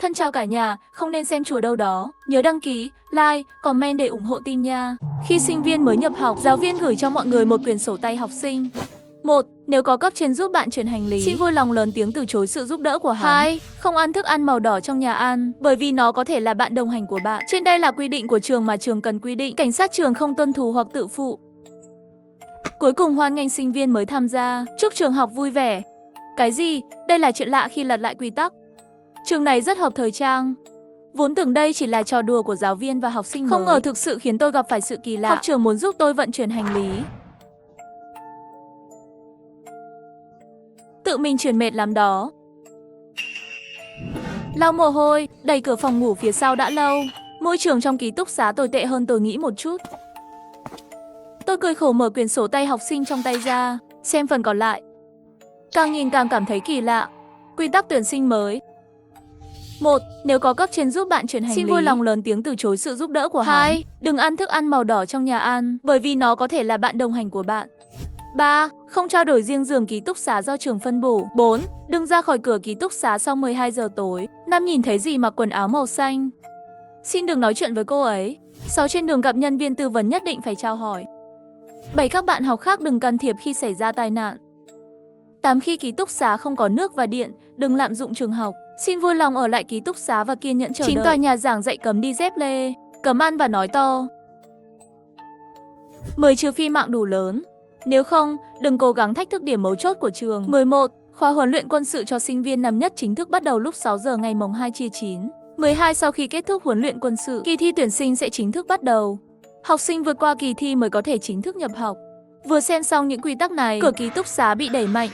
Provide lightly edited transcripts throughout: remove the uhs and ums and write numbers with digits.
Thân chào cả nhà, không nên xem chùa đâu đó. Nhớ đăng ký, like, comment để ủng hộ team nha. Khi sinh viên mới nhập học, giáo viên gửi cho mọi người một quyển sổ tay học sinh. 1. Nếu có cấp trên giúp bạn chuyển hành lý, xin vui lòng lớn tiếng từ chối sự giúp đỡ của hắn. 2. Không ăn thức ăn màu đỏ trong nhà ăn, bởi vì nó có thể là bạn đồng hành của bạn. Trên đây là quy định của trường mà trường cần quy định. Cảnh sát trường không tuân thủ hoặc tự phụ. Cuối cùng hoan nghênh sinh viên mới tham gia. Chúc trường học vui vẻ. Cái gì? Đây là chuyện lạ khi lật lại quy tắc. Trường này rất hợp thời trang. Vốn tưởng đây chỉ là trò đùa của giáo viên và học sinh mới. Không ngờ thực sự khiến tôi gặp phải sự kỳ lạ. Học trưởng muốn giúp tôi vận chuyển hành lý. Tự mình chuyển mệt lắm đó. Lau mồ hôi, đẩy cửa phòng ngủ phía sau đã lâu. Môi trường trong ký túc xá tồi tệ hơn tôi nghĩ một chút. Tôi cười khổ mở quyển sổ tay học sinh trong tay ra, xem phần còn lại. Càng nhìn càng cảm thấy kỳ lạ. Quy tắc tuyển sinh mới. 1. Nếu có cấp trên giúp bạn chuyển hành lý, xin vui lòng lớn tiếng từ chối sự giúp đỡ của hắn. 2. Đừng ăn thức ăn màu đỏ trong nhà ăn, bởi vì nó có thể là bạn đồng hành của bạn. 3. Không trao đổi riêng giường ký túc xá do trường phân bổ. 4. Đừng ra khỏi cửa ký túc xá sau 12 giờ tối. 5. Nhìn thấy gì mặc quần áo màu xanh, xin đừng nói chuyện với cô ấy. 6. Trên đường gặp nhân viên tư vấn nhất định phải chào hỏi. 7. Các bạn học khác đừng can thiệp khi xảy ra tai nạn. 8. Khi ký túc xá không có nước và điện, đừng lạm dụng trường học. Xin vui lòng ở lại ký túc xá và kiên nhẫn chờ đợi. 9. Tòa nhà giảng dạy cấm đi dép lê, cấm ăn và nói to. 10. Trừ phi mạng đủ lớn. Nếu không, đừng cố gắng thách thức điểm mấu chốt của trường. 11. Khóa huấn luyện quân sự cho sinh viên năm nhất chính thức bắt đầu lúc 6 giờ ngày mùng 2/9. 12. Sau khi kết thúc huấn luyện quân sự, kỳ thi tuyển sinh sẽ chính thức bắt đầu. Học sinh vượt qua kỳ thi mới có thể chính thức nhập học. Vừa xem xong những quy tắc này, cửa ký túc xá bị đẩy mạnh.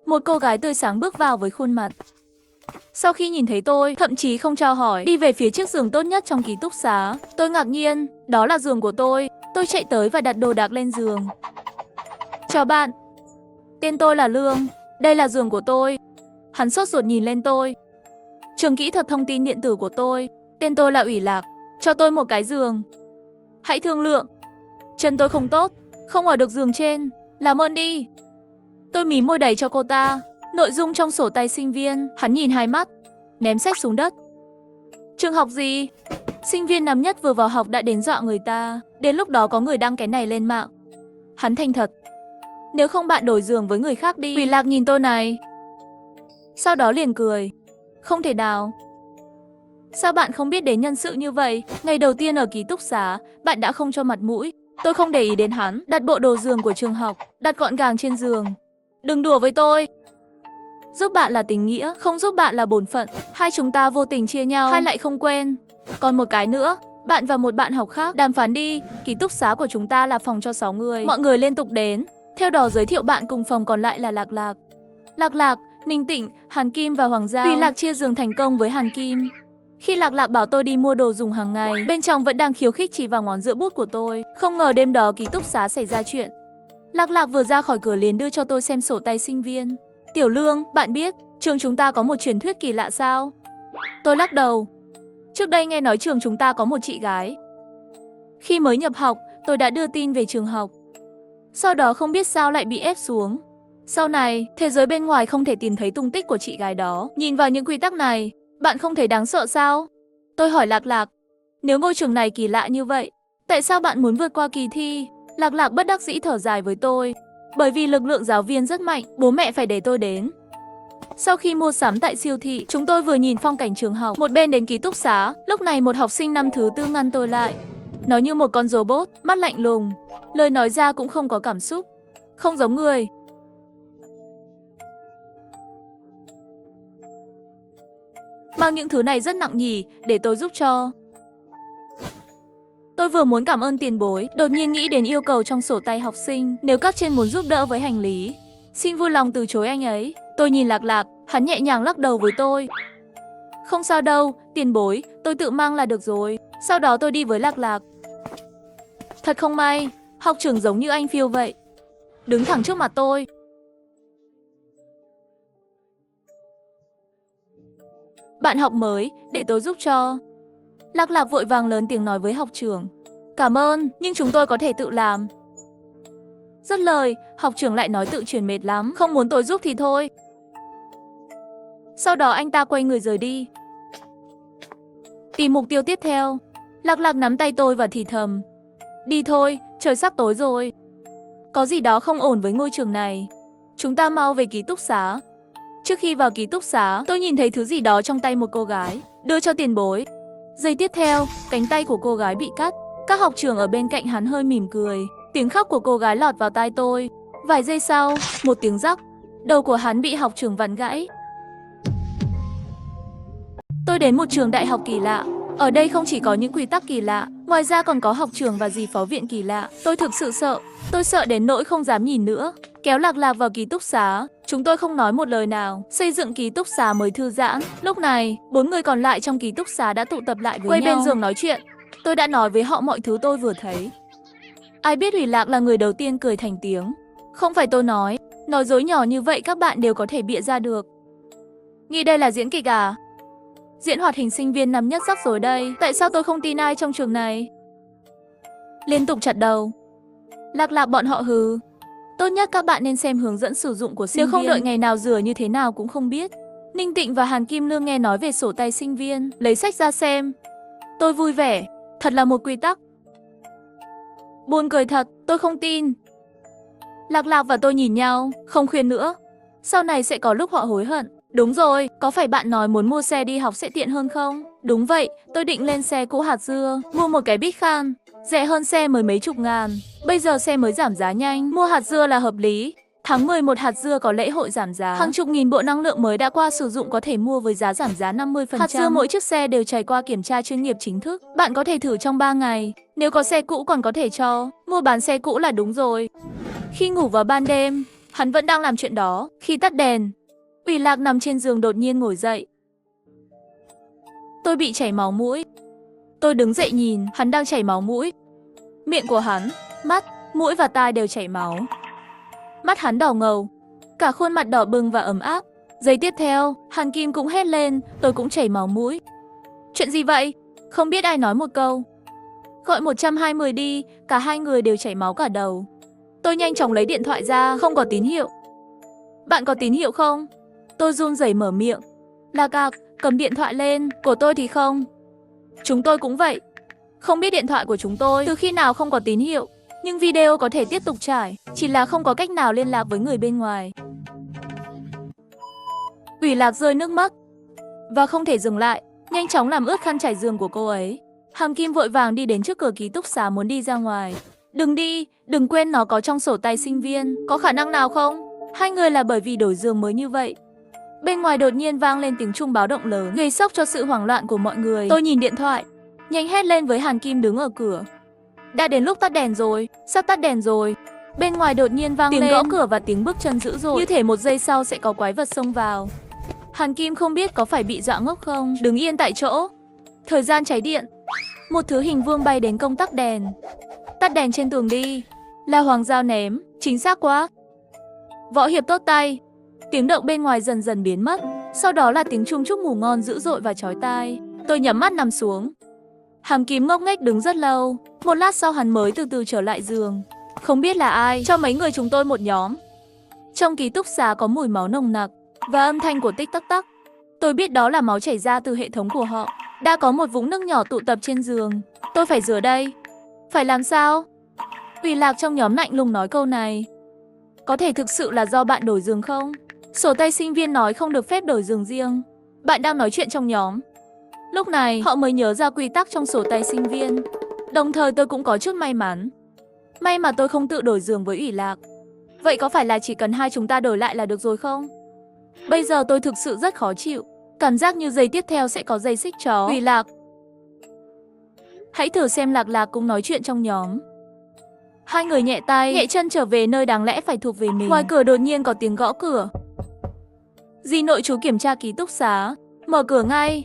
Một cô gái tươi sáng bước vào với khuôn mặt. Sau khi nhìn thấy tôi, thậm chí không chào hỏi, đi về phía chiếc giường tốt nhất trong ký túc xá. Tôi ngạc nhiên, đó là giường của tôi. Tôi chạy tới và đặt đồ đạc lên giường. Chào bạn, tên tôi là Lương, đây là giường của tôi. Hắn sốt ruột nhìn lên tôi. Trường kỹ thuật thông tin điện tử của tôi, tên tôi là Ủy Lạc, cho tôi một cái giường. Hãy thương lượng, chân tôi không tốt, không ở được giường trên, làm ơn đi. Tôi mím môi đẩy cho cô ta. Nội dung trong sổ tay sinh viên, hắn nhìn hai mắt, ném sách xuống đất. Trường học gì? Sinh viên năm nhất vừa vào học đã đến dọa người ta. Đến lúc đó có người đăng cái này lên mạng. Hắn thành thật. Nếu không bạn đổi giường với người khác đi. Ủy Lạc nhìn tôi này, sau đó liền cười. Không thể nào. Sao bạn không biết đến nhân sự như vậy? Ngày đầu tiên ở ký túc xá, bạn đã không cho mặt mũi. Tôi không để ý đến hắn, đặt bộ đồ giường của trường học, đặt gọn gàng trên giường. Đừng đùa với tôi. Giúp bạn là tình nghĩa, không giúp bạn là bổn phận. Hai chúng ta vô tình chia nhau, hai lại không quên. Còn một cái nữa, bạn và một bạn học khác đàm phán đi. Ký túc xá của chúng ta là phòng cho 6 người. Mọi người liên tục đến. Theo đó giới thiệu bạn cùng phòng còn lại là Lạc Lạc. Lạc Lạc, Ninh Tịnh, Hàn Kim và Hoàng Giao. Ủy Lạc chia giường thành công với Hàn Kim. Khi Lạc Lạc bảo tôi đi mua đồ dùng hàng ngày, bên trong vẫn đang khiêu khích chỉ vào ngón giữa bút của tôi. Không ngờ đêm đó ký túc xá xảy ra chuyện. Lạc Lạc vừa ra khỏi cửa liền đưa cho tôi xem sổ tay sinh viên. Tiểu Lương, bạn biết, trường chúng ta có một truyền thuyết kỳ lạ sao? Tôi lắc đầu. Trước đây nghe nói trường chúng ta có một chị gái. Khi mới nhập học, tôi đã đưa tin về trường học. Sau đó không biết sao lại bị ép xuống. Sau này, thế giới bên ngoài không thể tìm thấy tung tích của chị gái đó. Nhìn vào những quy tắc này, bạn không thấy đáng sợ sao? Tôi hỏi Lạc Lạc, nếu ngôi trường này kỳ lạ như vậy, tại sao bạn muốn vượt qua kỳ thi? Lạc Lạc bất đắc dĩ thở dài với tôi. Bởi vì lực lượng giáo viên rất mạnh, bố mẹ phải để tôi đến. Sau khi mua sắm tại siêu thị, chúng tôi vừa nhìn phong cảnh trường học, một bên đến ký túc xá. Lúc này một học sinh năm thứ tư ngăn tôi lại. Nó như một con robot, mắt lạnh lùng. Lời nói ra cũng không có cảm xúc. Không giống người. Mang những thứ này rất nặng nhỉ, để tôi giúp cho. Tôi vừa muốn cảm ơn tiền bối, đột nhiên nghĩ đến yêu cầu trong sổ tay học sinh. Nếu các trên muốn giúp đỡ với hành lý, xin vui lòng từ chối anh ấy. Tôi nhìn Lạc Lạc, hắn nhẹ nhàng lắc đầu với tôi. Không sao đâu, tiền bối, tôi tự mang là được rồi. Sau đó tôi đi với Lạc Lạc. Thật không may, học trưởng giống như anh Phiêu vậy. Đứng thẳng trước mặt tôi. Bạn học mới, để tôi giúp cho. Lạc Lạc vội vàng lớn tiếng nói với học trưởng. Cảm ơn, nhưng chúng tôi có thể tự làm. Dứt lời, học trưởng lại nói tự chuyển mệt lắm, không muốn tôi giúp thì thôi. Sau đó anh ta quay người rời đi. Tìm mục tiêu tiếp theo. Lạc Lạc nắm tay tôi và thì thầm. Đi thôi, trời sắp tối rồi. Có gì đó không ổn với ngôi trường này. Chúng ta mau về ký túc xá. Trước khi vào ký túc xá, tôi nhìn thấy thứ gì đó trong tay một cô gái. Đưa cho tiền bối. Giây tiếp theo, cánh tay của cô gái bị cắt. Các học trưởng ở bên cạnh hắn hơi mỉm cười. Tiếng khóc của cô gái lọt vào tai tôi. Vài giây sau, một tiếng rắc. Đầu của hắn bị học trưởng vặn gãy. Tôi đến một trường đại học kỳ lạ. Ở đây không chỉ có những quy tắc kỳ lạ, ngoài ra còn có học trưởng và dì phó viện kỳ lạ. Tôi thực sự sợ. Tôi sợ đến nỗi không dám nhìn nữa. Kéo Lạc Lạc vào ký túc xá. Chúng tôi không nói một lời nào. Xây dựng ký túc xá mới thư giãn. Lúc này, 4 người còn lại trong ký túc xá đã tụ tập lại với nhau. Quay bên giường nói chuyện. Tôi đã nói với họ mọi thứ tôi vừa thấy. Ai biết Hủy Lạc là người đầu tiên cười thành tiếng. Không phải tôi nói dối nhỏ như vậy các bạn đều có thể bịa ra được. Nghĩ đây là diễn kịch à? Diễn hoạt hình sinh viên năm nhất rắc rối đây. Tại sao tôi không tin ai trong trường này? Liên tục chặt đầu. Lạc Lạc bọn họ hừ. Tốt nhất các bạn nên xem hướng dẫn sử dụng của sinh viên. Nếu không đợi ngày nào rửa như thế nào cũng không biết. Ninh Tịnh và Hàn Kim Lương nghe nói về sổ tay sinh viên, lấy sách ra xem. Tôi vui vẻ. Thật là một quy tắc. Buồn cười thật, tôi không tin. Lạc Lạc và tôi nhìn nhau, không khuyên nữa. Sau này sẽ có lúc họ hối hận. Đúng rồi, có phải bạn nói muốn mua xe đi học sẽ tiện hơn không? Đúng vậy, tôi định lên xe cũ hạt dưa, mua một cái Big Khan. Rẻ hơn xe mới mấy chục ngàn. Bây giờ xe mới giảm giá nhanh, mua hạt dưa là hợp lý. Tháng 11 hạt dưa có lễ hội giảm giá. Hàng chục nghìn bộ năng lượng mới đã qua sử dụng có thể mua với giá giảm giá 50%. Hạt dưa mỗi chiếc xe đều trải qua kiểm tra chuyên nghiệp chính thức. Bạn có thể thử trong 3 ngày. Nếu có xe cũ còn có thể cho. Mua bán xe cũ là đúng rồi. Khi ngủ vào ban đêm, hắn vẫn đang làm chuyện đó. Khi tắt đèn, Ủy Lạc nằm trên giường đột nhiên ngồi dậy. Tôi bị chảy máu mũi. Tôi đứng dậy nhìn, hắn đang chảy máu mũi. Miệng của hắn, mắt, mũi và tai đều chảy máu. Mắt hắn đỏ ngầu, cả khuôn mặt đỏ bừng và ấm áp. Giây tiếp theo, Hàn Kim cũng hét lên, tôi cũng chảy máu mũi. Chuyện gì vậy? Không biết ai nói một câu. Gọi 120 đi, cả hai người đều chảy máu cả đầu. Tôi nhanh chóng lấy điện thoại ra, không có tín hiệu. Bạn có tín hiệu không? Tôi run rẩy mở miệng. Lạc Lạc, cầm điện thoại lên, của tôi thì không. Chúng tôi cũng vậy. Không biết điện thoại của chúng tôi từ khi nào không có tín hiệu. Nhưng video có thể tiếp tục trải, chỉ là không có cách nào liên lạc với người bên ngoài. Ủy Lạc rơi nước mắt và không thể dừng lại, nhanh chóng làm ướt khăn trải giường của cô ấy. Hàm Kim vội vàng đi đến trước cửa ký túc xá muốn đi ra ngoài. Đừng đi, đừng quên nó có trong sổ tay sinh viên, có khả năng nào không? Hai người là bởi vì đổi giường mới như vậy. Bên ngoài đột nhiên vang lên tiếng chuông báo động lớn, gây sốc cho sự hoảng loạn của mọi người. Tôi nhìn điện thoại, nhanh hét lên với Hàn Kim đứng ở cửa. Đã đến lúc tắt đèn rồi, sắp tắt đèn rồi. Bên ngoài đột nhiên vang tiếng gõ cửa và tiếng bước chân dữ dội, như thể một giây sau sẽ có quái vật xông vào. Hàn Kim không biết có phải bị dọa ngốc không, đứng yên tại chỗ. Thời gian cháy điện. Một thứ hình vuông bay đến công tắc đèn. Tắt đèn trên tường đi. Là Hoàng Giao ném, chính xác quá. Võ Hiệp tốt tay. Tiếng động bên ngoài dần dần biến mất. Sau đó là tiếng chuông chúc ngủ ngon dữ dội và chói tai. Tôi nhắm mắt nằm xuống. Hàm Kim ngốc nghếch đứng rất lâu. Một lát sau hắn mới từ từ trở lại giường. Không biết là ai cho mấy người chúng tôi một nhóm. Trong ký túc xá có mùi máu nồng nặc và âm thanh của tích tắc tắc. Tôi biết đó là máu chảy ra từ hệ thống của họ. Đã có một vũng nước nhỏ tụ tập trên giường. Tôi phải rửa đây. Phải làm sao? Ủy Lạc trong nhóm lạnh lùng nói câu này. Có thể thực sự là do bạn đổi giường không? Sổ tay sinh viên nói không được phép đổi giường riêng. Bạn đang nói chuyện trong nhóm. Lúc này họ mới nhớ ra quy tắc trong sổ tay sinh viên. Đồng thời tôi cũng có chút may mắn. May mà tôi không tự đổi giường với Ủy Lạc. Vậy có phải là chỉ cần hai chúng ta đổi lại là được rồi không? Bây giờ tôi thực sự rất khó chịu. Cảm giác như giây tiếp theo sẽ có dây xích chó. Ủy Lạc, hãy thử xem Lạc Lạc cũng nói chuyện trong nhóm. Hai người nhẹ tay, nhẹ chân trở về nơi đáng lẽ phải thuộc về mình. Ngoài cửa đột nhiên có tiếng gõ cửa. Dì nội chú kiểm tra ký túc xá. Mở cửa ngay.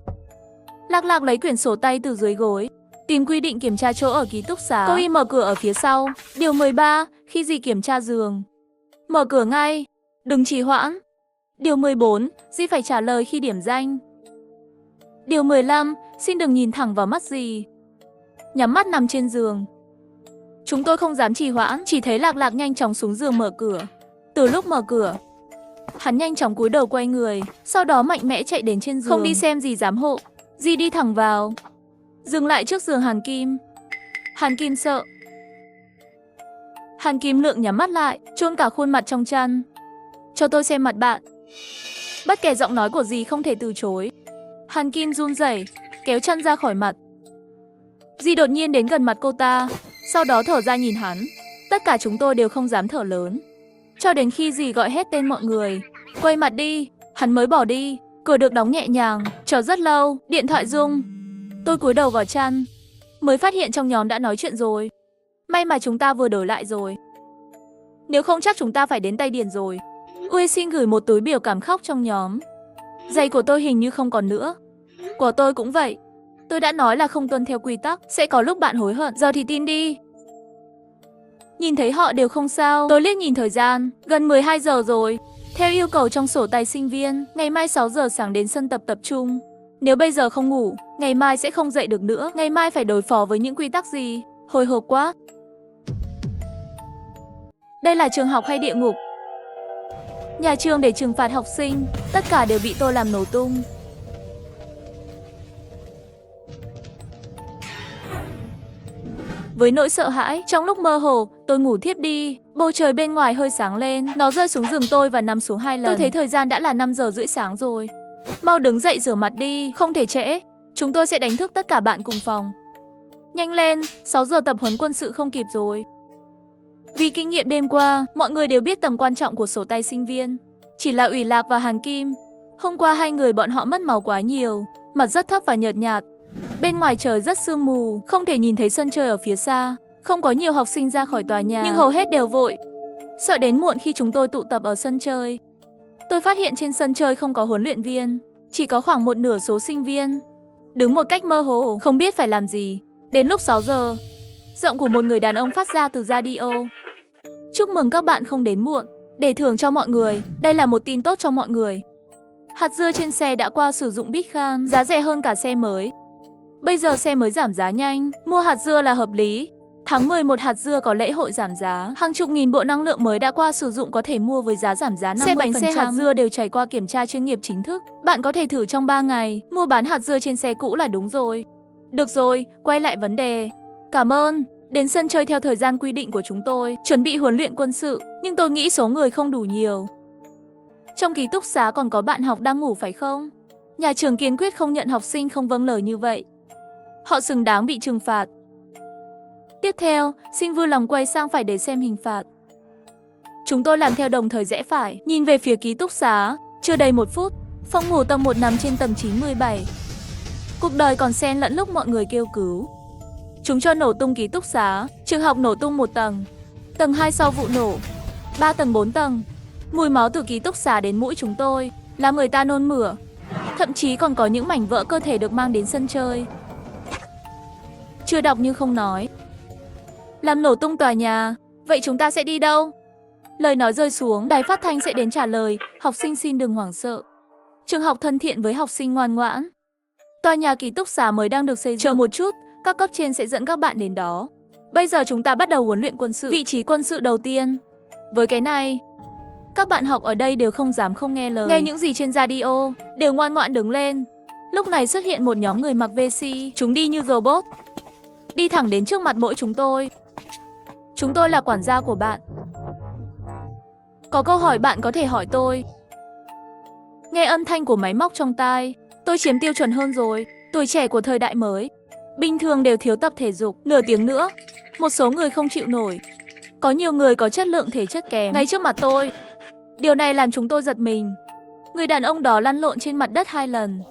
Lạc Lạc lấy quyển sổ tay từ dưới gối. Tìm quy định kiểm tra chỗ ở ký túc xá. Cô y mở cửa ở phía sau. Điều 13, khi dì kiểm tra giường. Mở cửa ngay. Đừng trì hoãn. Điều 14, dì phải trả lời khi điểm danh. Điều 15, xin đừng nhìn thẳng vào mắt dì. Nhắm mắt nằm trên giường. Chúng tôi không dám trì hoãn, chỉ thấy Lạc Lạc nhanh chóng xuống giường mở cửa. Từ lúc mở cửa, hắn nhanh chóng cúi đầu quay người, sau đó mạnh mẽ chạy đến trên giường. Không đi xem dì giám hộ, dì đi thẳng vào. Dừng lại trước giường Hàn Kim. Hàn Kim sợ. Hàn Kim Lượng nhắm mắt lại, chôn cả khuôn mặt trong chăn. Cho tôi xem mặt bạn. Bất kể giọng nói của dì không thể từ chối. Hàn Kim run rẩy, kéo chăn ra khỏi mặt. Dì đột nhiên đến gần mặt cô ta, sau đó thở ra nhìn hắn. Tất cả chúng tôi đều không dám thở lớn. Cho đến khi dì gọi hết tên mọi người. Quay mặt đi, hắn mới bỏ đi. Cửa được đóng nhẹ nhàng, chờ rất lâu, điện thoại rung. Tôi cúi đầu vào chăn, mới phát hiện trong nhóm đã nói chuyện rồi. May mà chúng ta vừa đổi lại rồi. Nếu không chắc chúng ta phải đến tay Điền rồi. Uy xin gửi một túi biểu cảm khóc trong nhóm. Giày của tôi hình như không còn nữa. Của tôi cũng vậy. Tôi đã nói là không tuân theo quy tắc, sẽ có lúc bạn hối hận, giờ thì tin đi. Nhìn thấy họ đều không sao, tôi liếc nhìn thời gian, gần 12 giờ rồi. Theo yêu cầu trong sổ tay sinh viên, ngày mai 6 giờ sáng đến sân tập tập trung. Nếu bây giờ không ngủ, ngày mai sẽ không dậy được nữa. Ngày mai phải đối phó với những quy tắc gì? Hồi hộp quá. Đây là trường học hay địa ngục? Nhà trường để trừng phạt học sinh, tất cả đều bị tôi làm nổ tung. Với nỗi sợ hãi, trong lúc mơ hồ, tôi ngủ thiếp đi. Bầu trời bên ngoài hơi sáng lên, nó rơi xuống giường tôi và nằm xuống 2 lần. Tôi thấy thời gian đã là 5 giờ rưỡi sáng rồi. Mau đứng dậy rửa mặt đi, không thể trễ. Chúng tôi sẽ đánh thức tất cả bạn cùng phòng. Nhanh lên, 6 giờ tập huấn quân sự không kịp rồi. Vì kinh nghiệm đêm qua, mọi người đều biết tầm quan trọng của sổ tay sinh viên. Chỉ là Ủy Lạc và Hàn Kim. Hôm qua 2 người bọn họ mất máu quá nhiều, mặt rất thấp và nhợt nhạt. Bên ngoài trời rất sương mù, không thể nhìn thấy sân chơi ở phía xa. Không có nhiều học sinh ra khỏi tòa nhà, nhưng hầu hết đều vội. Sợ đến muộn khi chúng tôi tụ tập ở sân chơi. Tôi phát hiện trên sân chơi không có huấn luyện viên, chỉ có khoảng một nửa số sinh viên. Đứng một cách mơ hồ, không biết phải làm gì. Đến lúc 6 giờ, giọng của một người đàn ông phát ra từ radio. Chúc mừng các bạn không đến muộn. Để thưởng cho mọi người, đây là một tin tốt cho mọi người. Hạt dưa trên xe đã qua sử dụng Bitcoin, giá rẻ hơn cả xe mới. Bây giờ xe mới giảm giá nhanh, mua hạt dưa là hợp lý. Tháng 11 hạt dưa có lễ hội giảm giá, hàng chục nghìn bộ năng lượng mới đã qua sử dụng có thể mua với giá giảm giá 50%. Xe bánh xe hạt dưa đều trải qua kiểm tra chuyên nghiệp chính thức. Bạn có thể thử trong 3 ngày, mua bán hạt dưa trên xe cũ là đúng rồi. Được rồi, quay lại vấn đề. Cảm ơn. Đến sân chơi theo thời gian quy định của chúng tôi, chuẩn bị huấn luyện quân sự, nhưng tôi nghĩ số người không đủ nhiều. Trong ký túc xá còn có bạn học đang ngủ phải không? Nhà trường kiên quyết không nhận học sinh không vâng lời như vậy. Họ xứng đáng bị trừng phạt. Tiếp theo, xin vui lòng quay sang phải để xem hình phạt. Chúng tôi làm theo đồng thời rẽ phải, nhìn về phía ký túc xá. Chưa đầy 1 phút, phòng ngủ tầng 1 nằm trên tầng 97. Cuộc đời còn xen lẫn lúc mọi người kêu cứu. Chúng cho nổ tung ký túc xá, trường học nổ tung 1 tầng. Tầng 2 sau vụ nổ, 3 tầng 4 tầng. Mùi máu từ ký túc xá đến mũi chúng tôi, làm người ta nôn mửa. Thậm chí còn có những mảnh vỡ cơ thể được mang đến sân chơi. Chưa đọc nhưng không nói. Làm nổ tung tòa nhà, vậy chúng ta sẽ đi đâu? Lời nói rơi xuống, đài phát thanh sẽ đến trả lời, học sinh xin đừng hoảng sợ. Trường học thân thiện với học sinh ngoan ngoãn. Tòa nhà ký túc xá mới đang được xây dựng. Chờ một chút, các cấp trên sẽ dẫn các bạn đến đó. Bây giờ chúng ta bắt đầu huấn luyện quân sự. Vị trí quân sự đầu tiên. Với cái này, các bạn học ở đây đều không dám không nghe lời. Nghe những gì trên radio, đều ngoan ngoãn đứng lên. Lúc này xuất hiện một nhóm người mặc VC, chúng đi như robot. Đi thẳng đến trước mặt mỗi chúng tôi. Chúng tôi là quản gia của bạn. Có câu hỏi bạn có thể hỏi tôi. Nghe âm thanh của máy móc trong tai, tôi chiếm tiêu chuẩn hơn rồi. Tuổi trẻ của thời đại mới, bình thường đều thiếu tập thể dục. Nửa tiếng nữa, một số người không chịu nổi. Có nhiều người có chất lượng thể chất kém ngay trước mặt tôi. Điều này làm chúng tôi giật mình. Người đàn ông đó lăn lộn trên mặt đất 2 lần.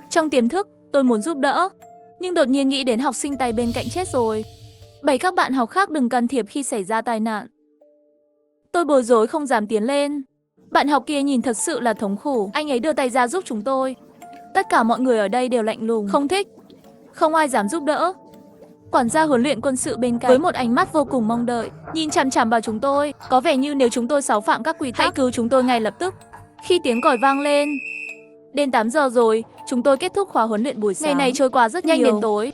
Trong tiềm thức, tôi muốn giúp đỡ, nhưng đột nhiên nghĩ đến học sinh tay bên cạnh chết rồi. Bày các bạn học khác đừng can thiệp khi xảy ra tai nạn. Tôi bối rối không dám tiến lên. Bạn học kia nhìn thật sự là thống khổ. Anh ấy đưa tay ra giúp chúng tôi. Tất cả mọi người ở đây đều lạnh lùng, không thích. Không ai dám giúp đỡ. Quản gia huấn luyện quân sự bên cạnh với một ánh mắt vô cùng mong đợi, nhìn chằm chằm vào chúng tôi, có vẻ như nếu chúng tôi xáo phạm các quy tắc, hãy cứu chúng tôi ngay lập tức. Khi tiếng còi vang lên, đến 8 giờ rồi, chúng tôi kết thúc khóa huấn luyện buổi sáng. Ngày này trôi qua rất nhanh đến tối.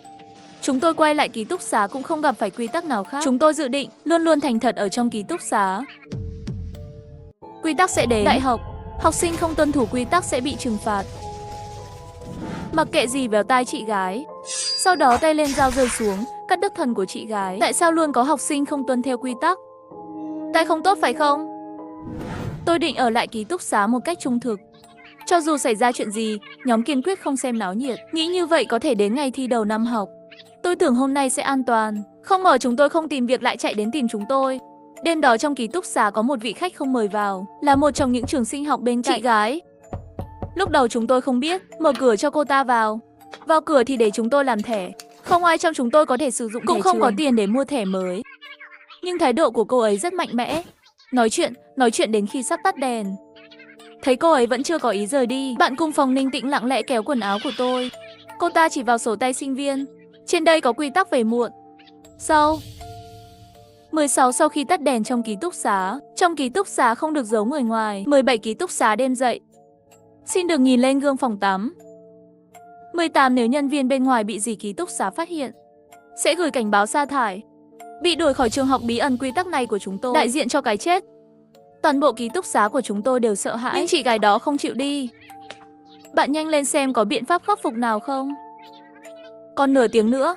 Chúng tôi quay lại ký túc xá cũng không gặp phải quy tắc nào khác. Chúng tôi dự định luôn luôn thành thật ở trong ký túc xá. Quy tắc sẽ đến đại học, học sinh không tuân thủ quy tắc sẽ bị trừng phạt. Mặc kệ gì vào tai chị gái. Sau đó tay lên dao rơi xuống, cắt đứt thần của chị gái. Tại sao luôn có học sinh không tuân theo quy tắc? Tay không tốt phải không? Tôi định ở lại ký túc xá một cách trung thực. Cho dù xảy ra chuyện gì, nhóm kiên quyết không xem náo nhiệt. Nghĩ như vậy có thể đến ngày thi đầu năm học. Tôi tưởng hôm nay sẽ an toàn. Không ngờ chúng tôi không tìm việc lại chạy đến tìm chúng tôi. Đêm đó trong ký túc xá có một vị khách không mời vào, là một trong những trường sinh học bên cạnh chị gái. Lúc đầu chúng tôi không biết, mở cửa cho cô ta vào. Vào cửa thì để chúng tôi làm thẻ. Không ai trong chúng tôi có thể sử dụng cũng không có tiền để mua thẻ mới. Nhưng thái độ của cô ấy rất mạnh mẽ. Nói chuyện đến khi sắp tắt đèn. Thấy cô ấy vẫn chưa có ý rời đi, bạn cùng phòng Ninh Tĩnh lặng lẽ kéo quần áo của tôi. Cô ta chỉ vào sổ tay sinh viên. Trên đây có quy tắc về muộn. Sau 16 sau khi tắt đèn trong ký túc xá không được giấu người ngoài. 17 ký túc xá đêm dậy. Xin được nhìn lên gương phòng tắm. 18 nếu nhân viên bên ngoài bị gì ký túc xá phát hiện, sẽ gửi cảnh báo sa thải. Bị đuổi khỏi trường học bí ẩn quy tắc này của chúng tôi, đại diện cho cái chết. Toàn bộ ký túc xá của chúng tôi đều sợ hãi, nhưng chị gái đó không chịu đi. Bạn nhanh lên xem có biện pháp khắc phục nào không? Còn nửa tiếng nữa,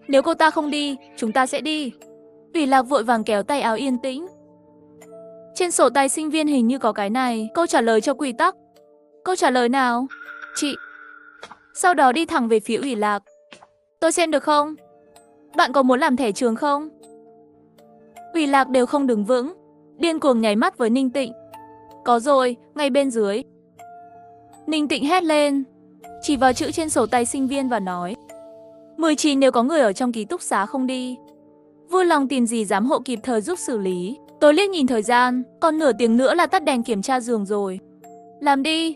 nếu cô ta không đi, chúng ta sẽ đi. Ủy Lạc vội vàng kéo tay áo Yên Tĩnh. Trên sổ tay sinh viên hình như có cái này, câu trả lời cho quy tắc. Câu trả lời nào? Chị. Sau đó đi thẳng về phía Ủy Lạc. Tôi xem được không? Bạn có muốn làm thẻ trường không? Ủy Lạc đều không đứng vững, điên cuồng nháy mắt với Ninh Tịnh. Có rồi, ngay bên dưới. Ninh Tịnh hét lên, chỉ vào chữ trên sổ tay sinh viên và nói 19 nếu có người ở trong ký túc xá không đi. Vui lòng tìm gì giám hộ kịp thời giúp xử lý. Tôi liếc nhìn thời gian, còn nửa tiếng nữa là tắt đèn kiểm tra giường rồi. Làm đi.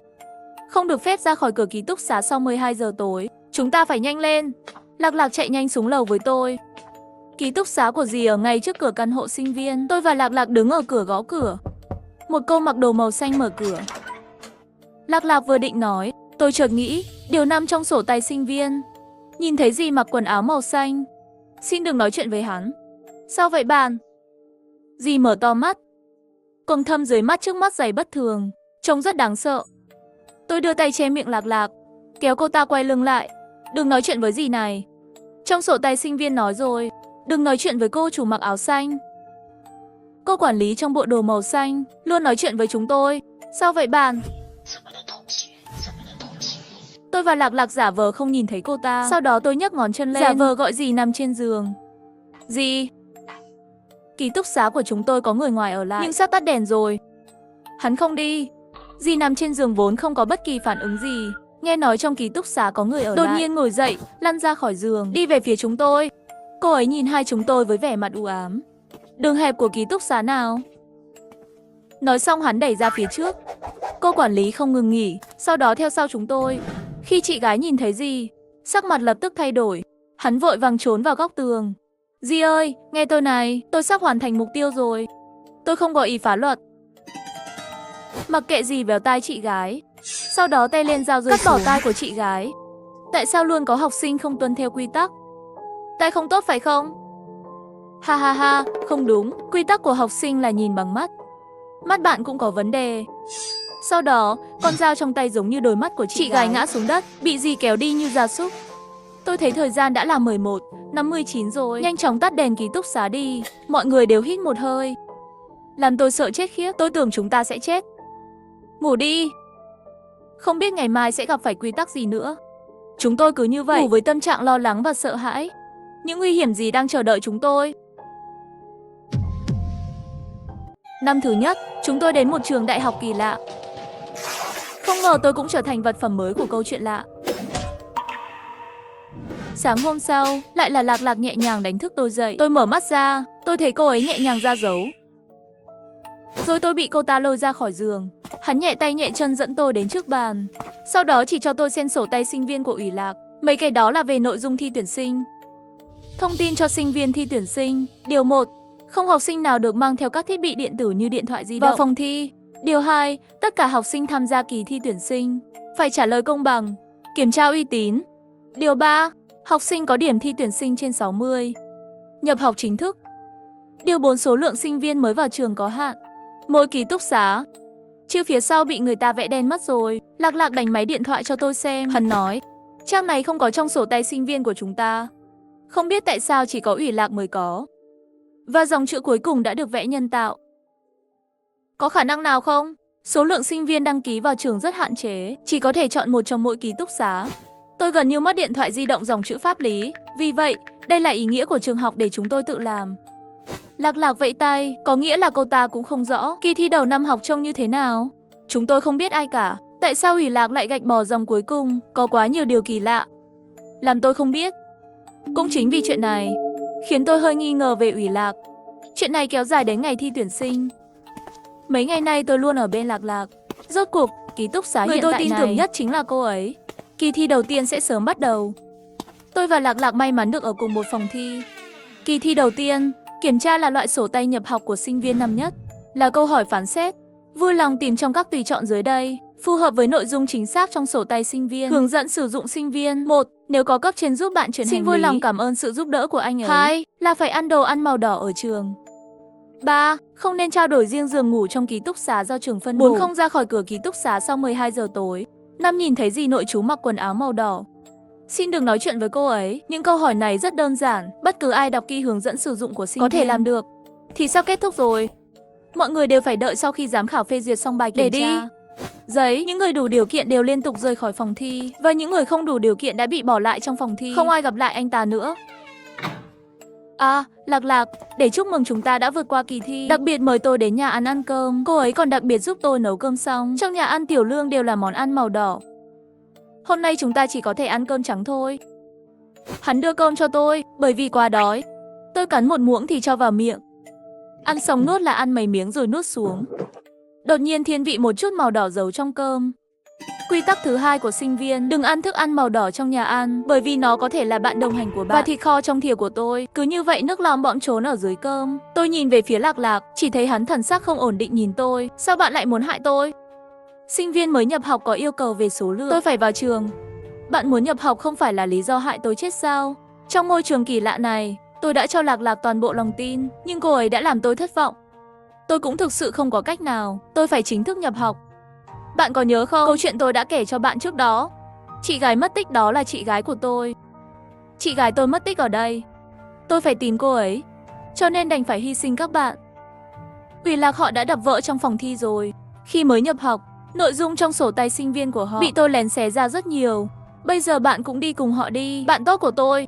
Không được phép ra khỏi cửa ký túc xá sau 12 giờ tối. Chúng ta phải nhanh lên. Lạc Lạc chạy nhanh xuống lầu với tôi. Ký túc xá của dì ở ngay trước cửa căn hộ sinh viên. Tôi và Lạc Lạc đứng ở cửa gõ cửa. Một cô mặc đồ màu xanh mở cửa. Lạc Lạc vừa định nói, tôi chợt nghĩ, điều 5 trong sổ tay sinh viên. Nhìn thấy dì mặc quần áo màu xanh. Xin đừng nói chuyện với hắn. Sao vậy bạn? Dì mở to mắt. Quầng thâm dưới mắt trước mắt dày bất thường, trông rất đáng sợ. Tôi đưa tay che miệng Lạc Lạc, kéo cô ta quay lưng lại. Đừng nói chuyện với dì này. Trong sổ tay sinh viên nói rồi, đừng nói chuyện với cô chủ mặc áo xanh. Cô quản lý trong bộ đồ màu xanh luôn nói chuyện với chúng tôi. Sao vậy bạn? Tôi và Lạc Lạc giả vờ không nhìn thấy cô ta. Sau đó tôi nhấc ngón chân lên, giả vờ gọi dì nằm trên giường. Dì, ký túc xá của chúng tôi có người ngoài ở lại, nhưng sắp tắt đèn rồi. Hắn không đi. Dì nằm trên giường vốn không có bất kỳ phản ứng gì. Nghe nói trong ký túc xá có người ở lại, đột nhiên ngồi dậy, lăn ra khỏi giường, đi về phía chúng tôi. Cô ấy nhìn hai chúng tôi với vẻ mặt u ám. Đường hẹp của ký túc xá nào? Nói xong hắn đẩy ra phía trước. Cô quản lý không ngừng nghỉ, sau đó theo sau chúng tôi. Khi chị gái nhìn thấy dì, sắc mặt lập tức thay đổi. Hắn vội vàng trốn vào góc tường. Dì ơi, nghe tôi này, tôi sắp hoàn thành mục tiêu rồi. Tôi không có ý phá luật. Mặc kệ gì véo tai chị gái. Sau đó tay lên dao rơi cắt bỏ tai của chị gái. Tại sao luôn có học sinh không tuân theo quy tắc? Tai không tốt phải không? Ha ha ha, không đúng. Quy tắc của học sinh là nhìn bằng mắt. Mắt bạn cũng có vấn đề. Sau đó, con dao trong tay giống như đôi mắt của chị gái ngã xuống đất, bị dì kéo đi như gia súc. Tôi thấy thời gian đã là 11:59 rồi. Nhanh chóng tắt đèn ký túc xá đi. Mọi người đều hít một hơi. Làm tôi sợ chết khiếp. Tôi tưởng chúng ta sẽ chết. Ngủ đi. Không biết ngày mai sẽ gặp phải quy tắc gì nữa. Chúng tôi cứ như vậy, ngủ với tâm trạng lo lắng và sợ hãi. Những nguy hiểm gì đang chờ đợi chúng tôi? Năm thứ nhất, chúng tôi đến một trường đại học kỳ lạ. Không ngờ tôi cũng trở thành vật phẩm mới của câu chuyện lạ. Sáng hôm sau, lại là Lạc Lạc nhẹ nhàng đánh thức tôi dậy. Tôi mở mắt ra, tôi thấy cô ấy nhẹ nhàng ra dấu. Rồi tôi bị cô ta lôi ra khỏi giường. Hắn nhẹ tay nhẹ chân dẫn tôi đến trước bàn. Sau đó chỉ cho tôi xem sổ tay sinh viên của Ủy Lạc. Mấy cái đó là về nội dung thi tuyển sinh. Thông tin cho sinh viên thi tuyển sinh. Điều 1. Không học sinh nào được mang theo các thiết bị điện tử như điện thoại di động vào phòng thi. Điều 2. Tất cả học sinh tham gia kỳ thi tuyển sinh phải trả lời công bằng, kiểm tra uy tín. Điều 3. Học sinh có điểm thi tuyển sinh trên 60. Nhập học chính thức. Điều 4. Số lượng sinh viên mới vào trường có hạn. Mỗi ký túc xá. Chứ phía sau bị người ta vẽ đen mất rồi. Lạc Lạc đánh máy điện thoại cho tôi xem. Hắn nói, Trang này không có trong sổ tay sinh viên của chúng ta. Không biết tại sao chỉ có Ủy Lạc mới có. Và dòng chữ cuối cùng đã được vẽ nhân tạo. Có khả năng nào không? Số lượng sinh viên đăng ký vào trường rất hạn chế, chỉ có thể chọn một trong mỗi ký túc xá. Tôi gần như mất điện thoại di động dòng chữ pháp lý, vì vậy, đây là ý nghĩa của trường học để chúng tôi tự làm. Lạc Lạc vẫy tay, có nghĩa là cô ta cũng không rõ kỳ thi đầu năm học trông như thế nào. Chúng tôi không biết ai cả, tại sao Ủy Lạc lại gạch bỏ dòng cuối cùng, có quá nhiều điều kỳ lạ. Làm tôi không biết. Cũng chính vì chuyện này, khiến tôi hơi nghi ngờ về Ủy Lạc. Chuyện này kéo dài đến ngày thi tuyển sinh. Mấy ngày nay tôi luôn ở bên Lạc Lạc. Rốt cuộc, ký túc xá hiện tại này, người tôi tin tưởng nhất chính là cô ấy. Kỳ thi đầu tiên sẽ sớm bắt đầu. Tôi và Lạc Lạc may mắn được ở cùng một phòng thi. Kỳ thi đầu tiên, kiểm tra là loại sổ tay nhập học của sinh viên năm nhất, là câu hỏi phán xét. Vui lòng tìm trong các tùy chọn dưới đây, phù hợp với nội dung chính xác trong sổ tay sinh viên. Hướng dẫn sử dụng sinh viên. 1. Nếu có cấp trên giúp bạn chuyển hành lý, xin vui lòng cảm ơn sự giúp đỡ của anh ấy. 2. Là phải ăn đồ ăn màu đỏ ở trường. 3. Không nên trao đổi riêng giường ngủ trong ký túc xá do trường phân bổ. 4. Không ra khỏi cửa ký túc xá sau 12 giờ tối. 5. Nhìn thấy gì nội trú mặc quần áo màu đỏ. Xin đừng nói chuyện với cô ấy. Những câu hỏi này rất đơn giản, bất cứ ai đọc kỹ hướng dẫn sử dụng của sinh viên có thể làm được. Thì sắp kết thúc rồi. Mọi người đều phải đợi sau khi giám khảo phê duyệt xong bài kiểm tra. Để đi. Giấy, những người đủ điều kiện đều liên tục rời khỏi phòng thi, và những người không đủ điều kiện đã bị bỏ lại trong phòng thi. Không ai gặp lại anh ta nữa. À, Lạc Lạc, để chúc mừng chúng ta đã vượt qua kỳ thi. Đặc biệt mời tôi đến nhà ăn cơm. Cô ấy còn đặc biệt giúp tôi nấu cơm xong. Trong nhà ăn Tiểu Lương đều là món ăn màu đỏ. Hôm nay chúng ta chỉ có thể ăn cơm trắng thôi. Hắn đưa cơm cho tôi, bởi vì quá đói. Tôi cắn một muỗng thì cho vào miệng. Ăn xong nuốt là ăn mấy miếng rồi nuốt xuống. Đột nhiên thiên vị một chút màu đỏ giấu trong cơm. Quy tắc thứ 2 của sinh viên, đừng ăn thức ăn màu đỏ trong nhà ăn, bởi vì nó có thể là bạn đồng hành của bạn. Và thịt kho trong thìa của tôi, cứ như vậy nước lòm bõm trốn ở dưới cơm. Tôi nhìn về phía Lạc Lạc, chỉ thấy hắn thần sắc không ổn định nhìn tôi. Sao bạn lại muốn hại tôi? Sinh viên mới nhập học có yêu cầu về số lượng. Tôi phải vào trường. Bạn muốn nhập học không phải là lý do hại tôi chết sao? Trong môi trường kỳ lạ này, tôi đã cho Lạc Lạc toàn bộ lòng tin, nhưng cô ấy đã làm tôi thất vọng. Tôi cũng thực sự không có cách nào, tôi phải chính thức nhập học. Bạn có nhớ không, câu chuyện tôi đã kể cho bạn trước đó? Chị gái mất tích đó là chị gái của tôi. Chị gái tôi mất tích ở đây. Tôi phải tìm cô ấy, cho nên đành phải hy sinh các bạn. Ủy Lạc họ đã đập vỡ trong phòng thi rồi. Khi mới nhập học, nội dung trong sổ tay sinh viên của họ bị tôi lén xé ra rất nhiều. Bây giờ bạn cũng đi cùng họ đi, bạn tốt của tôi.